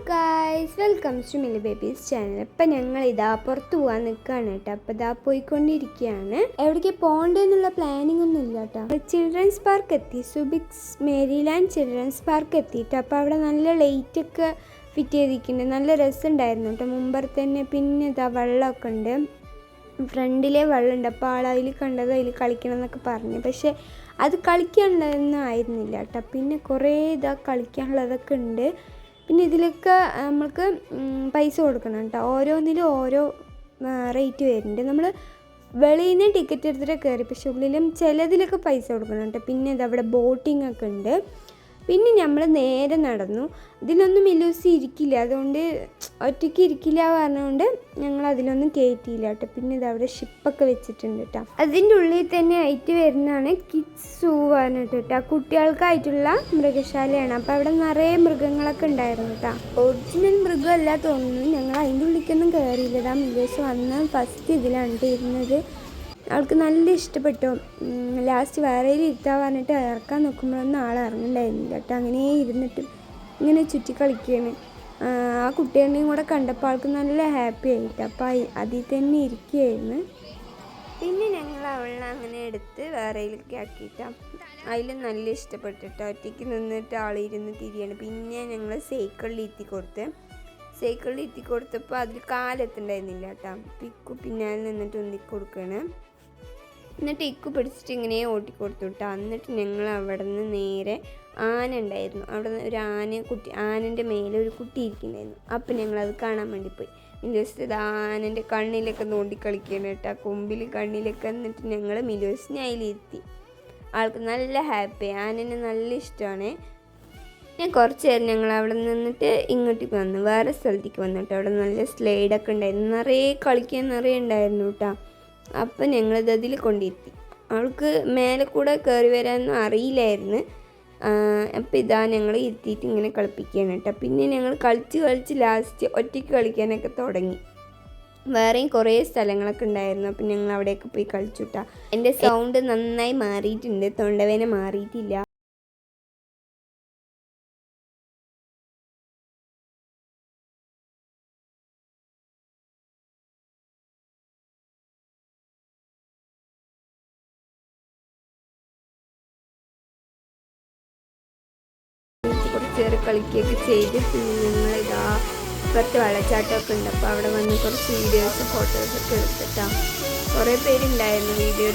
Guys, welcome to Mili babies channel. ഇപ്പം ഞങ്ങൾ ഇതാ പുറത്ത് പോകാൻ നിൽക്കുകയാണ് കേട്ടോ. അപ്പോൾ ഇതാ പോയിക്കൊണ്ടിരിക്കുകയാണ്. എവിടേക്ക് പോകേണ്ടതെന്നുള്ള പ്ലാനിങ് ഒന്നും ഇല്ല കേട്ടോ. ചിൽഡ്രൻസ് പാർക്ക് എത്തി, സുബിക്സ് മേരിലാൻഡ് ചിൽഡ്രൻസ് പാർക്ക് എത്തിയിട്ട് അപ്പോൾ അവിടെ നല്ല ലൈറ്റൊക്കെ ഫിറ്റ് ചെയ്തിരിക്കുന്നുണ്ട്. നല്ല രസമുണ്ടായിരുന്നു കേട്ടോ മുമ്പ് തന്നെ. പിന്നെ ഇതാ വെള്ളമൊക്കെ ഉണ്ട്, ഫ്രണ്ടിലെ വെള്ളമുണ്ട്. അപ്പോൾ ആളതിൽ കണ്ടത് അതിൽ കളിക്കണം എന്നൊക്കെ പറഞ്ഞു. പക്ഷേ അത് കളിക്കാനുള്ളതൊന്നും ആയിരുന്നില്ല കേട്ടോ. പിന്നെ കുറേ കളിക്കാനുള്ളതൊക്കെ ഉണ്ട്. പിന്നെ ഇതിലൊക്കെ നമ്മൾക്ക് പൈസ കൊടുക്കണം കേട്ടോ. ഓരോന്നിലും ഓരോ റേറ്റ് വരുന്നുണ്ട്. നമ്മൾ വെളിയിൽ നിന്ന് ടിക്കറ്റ് എടുത്തിട്ട് കയറി, പക്ഷേ ഉള്ളിലും ചിലതിലൊക്കെ പൈസ കൊടുക്കണം കേട്ടോ. പിന്നെ ഇതവിടെ ബോട്ടിംഗ് ഒക്കെ ഉണ്ട്. പിന്നെ നമ്മൾ നേരെ നടന്നു. ഇതിലൊന്നും മിലൂസി ഇരിക്കില്ല, അതുകൊണ്ട് ഒറ്റയ്ക്ക് ഇരിക്കില്ല പറഞ്ഞുകൊണ്ട് ഞങ്ങൾ അതിലൊന്നും കയറ്റിയില്ല കേട്ടോ. പിന്നെ ഇതവിടെ ഷിപ്പൊക്കെ വെച്ചിട്ടുണ്ട് കേട്ടോ. അതിൻ്റെ ഉള്ളിൽ തന്നെ ആയിട്ട് വരുന്നതാണ് കിഡ്സ് സൂ പറഞ്ഞിട്ട് കേട്ടോ. കുട്ടികൾക്കായിട്ടുള്ള മൃഗശാലയാണ്. അപ്പോൾ അവിടെ നിറയെ മൃഗങ്ങളൊക്കെ ഉണ്ടായിരുന്നു കേട്ടോ. ഒറിജിനൽ മൃഗമല്ല തോന്നുന്നു. ഞങ്ങൾ അതിൻ്റെ ഉള്ളിലേക്കൊന്നും കയറിയില്ല. മിലൂസ് വന്ന് ഫസ്റ്റ് ഇതിലാണ് ഇരുന്നത്. അവൾക്ക് നല്ല ഇഷ്ടപ്പെട്ടു. ലാസ്റ്റ് വേറെ ഇരുത്താൻ പറഞ്ഞിട്ട് ഇറക്കാൻ നോക്കുമ്പോഴൊന്നും ആൾ ഇറങ്ങണ്ടായിരുന്നില്ല കേട്ടോ. അങ്ങനെ ഇരുന്നിട്ട് ഇങ്ങനെ ചുറ്റി കളിക്കുകയാണ്. ആ കുട്ടികളെയും കൂടെ കണ്ടപ്പോൾ ആൾക്ക് നല്ല ഹാപ്പി ആയിട്ട്. അപ്പോൾ അതിൽ തന്നെ ഇരിക്കുകയായിരുന്നു. പിന്നെ ഞങ്ങൾ അവളെ അങ്ങനെ എടുത്ത് വേറെയിലേക്ക് ആക്കിയിട്ടാണ്. അതിൽ നല്ല ഇഷ്ടപ്പെട്ടിട്ട് ഒറ്റയ്ക്ക് നിന്നിട്ട് ആളിരുന്ന് തിരിയാണ്. പിന്നെ ഞങ്ങൾ സൈക്കിളിൽ എത്തി കൊടുത്തപ്പോൾ അതിൽ കാലെത്തുണ്ടായിരുന്നില്ല കേട്ടോ. പിക്കു പിന്നാലെ നിന്നിട്ട് ഉന്തിക്കൊടുക്കുകയാണ്. എന്നിട്ട് ഇക്കു പിടിച്ചിട്ട് ഇങ്ങനെ ഓട്ടിക്കൊടുത്തു കേട്ടോ. എന്നിട്ട് ഞങ്ങൾ അവിടെ നിന്ന് നേരെ ആന ഉണ്ടായിരുന്നു. അവിടെ നിന്ന് ഒരു ആനൻ്റെ മേലെ ഒരു കുട്ടി ഇരിക്കുന്നുണ്ടായിരുന്നു. അപ്പം ഞങ്ങളത് കാണാൻ വേണ്ടി പോയി. മിലൂസ് ആനൻ്റെ കണ്ണിലൊക്കെ നോണ്ടി കളിക്കുകയാണ് കേട്ടോ, കൊമ്പിൽ കണ്ണിലൊക്കെ. എന്നിട്ട് ഞങ്ങൾ മിലൂസിനെ അതിലിരുത്തി. ആൾക്ക് നല്ല ഹാപ്പി, ആനനെ നല്ല ഇഷ്ടമാണ്. ഞാൻ കുറച്ച് നേരം ഞങ്ങൾ അവിടെ നിന്നിട്ട് ഇങ്ങോട്ടേക്ക് വന്നു, വേറെ സ്ഥലത്തേക്ക് വന്നു കേട്ടോ. അവിടെ നല്ല സ്ലൈഡൊക്കെ ഉണ്ടായിരുന്നു, നിറയെ കളിക്കാൻ നിറയെ ഉണ്ടായിരുന്നു കേട്ടോ. അപ്പം ഞങ്ങളിത് അതിൽ കൊണ്ടിരുത്തി. അവൾക്ക് മേലെ കൂടെ കയറി വരാനൊന്നും അറിയില്ലായിരുന്നു. അപ്പം ഇതാ ഞങ്ങൾ ഇരുത്തിയിട്ട് ഇങ്ങനെ കളിപ്പിക്കുകയാണ് കേട്ടോ. പിന്നെ ഞങ്ങൾ കളിച്ച് ലാസ്റ്റ് ഒറ്റയ്ക്ക് കളിക്കാനൊക്കെ തുടങ്ങി. വേറെയും കുറേ സ്ഥലങ്ങളൊക്കെ ഉണ്ടായിരുന്നു. അപ്പം ഞങ്ങൾ അവിടെയൊക്കെ പോയി കളിച്ചു കേട്ടോ. എൻ്റെ സൗണ്ട് നന്നായി മാറിയിട്ടുണ്ട്, തൊണ്ടവേദന മാറിയിട്ടില്ല. കുറച്ച് നേരം കളിക്കുകയൊക്കെ ചെയ്ത് പിന്നെ ഞങ്ങളിതാ ഇപ്പുറത്ത് വെള്ളച്ചാട്ടമൊക്കെ ഉണ്ട്. അപ്പോൾ അവിടെ വന്ന് കുറച്ച് വീഡിയോസ് ഫോട്ടോസൊക്കെ എടുത്തിട്ടാണ്. കുറേ പേരുണ്ടായിരുന്നു വീഡിയോ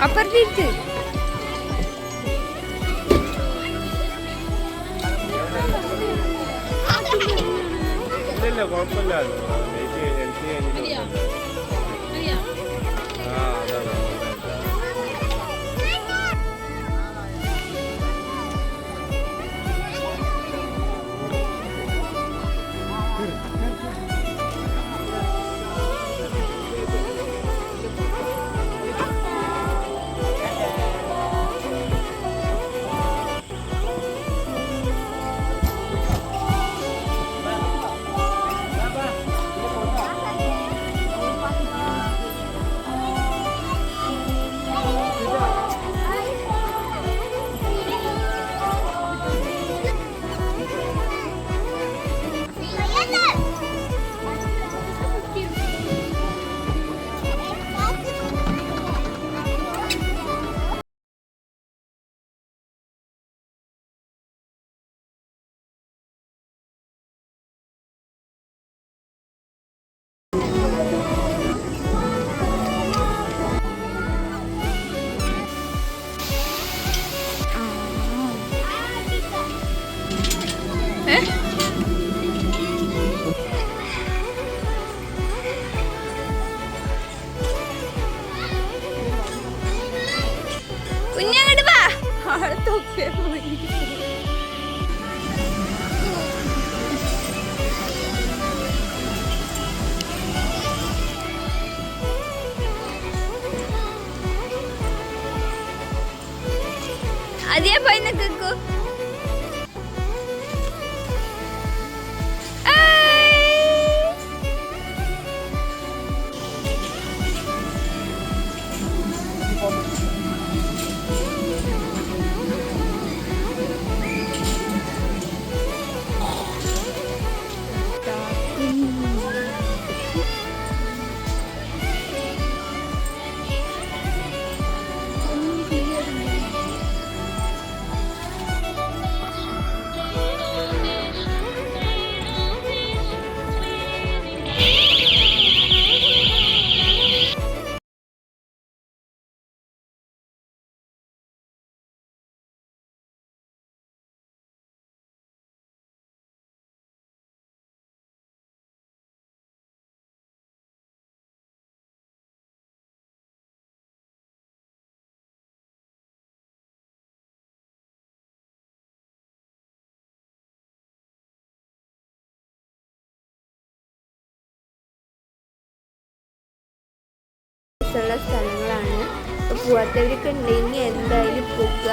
അപ്പുറത്തേക്ക് ഇല്ല കുഴപ്പമില്ല ആ അതാണ് കുഞ്ഞങ്ങോട്ട് വാ ആളെ തൊപ്പേ പോയി അതേ പോയി നിൽക്കൂ രസമുള്ള സ്ഥലങ്ങളാണ്. അപ്പോൾ പോകാത്തവരൊക്കെ ഉണ്ടെങ്കിൽ എന്തായാലും പോകുക.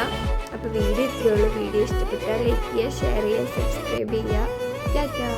അപ്പോൾ വീഡിയോ ഇത്രയേ ഉള്ളൂ. വീഡിയോ ഇഷ്ടപ്പെട്ടാൽ ലൈക്ക് ചെയ്യുക, ഷെയർ ചെയ്യുക, സബ്സ്ക്രൈബ് ചെയ്യുക. ടാറ്റാ.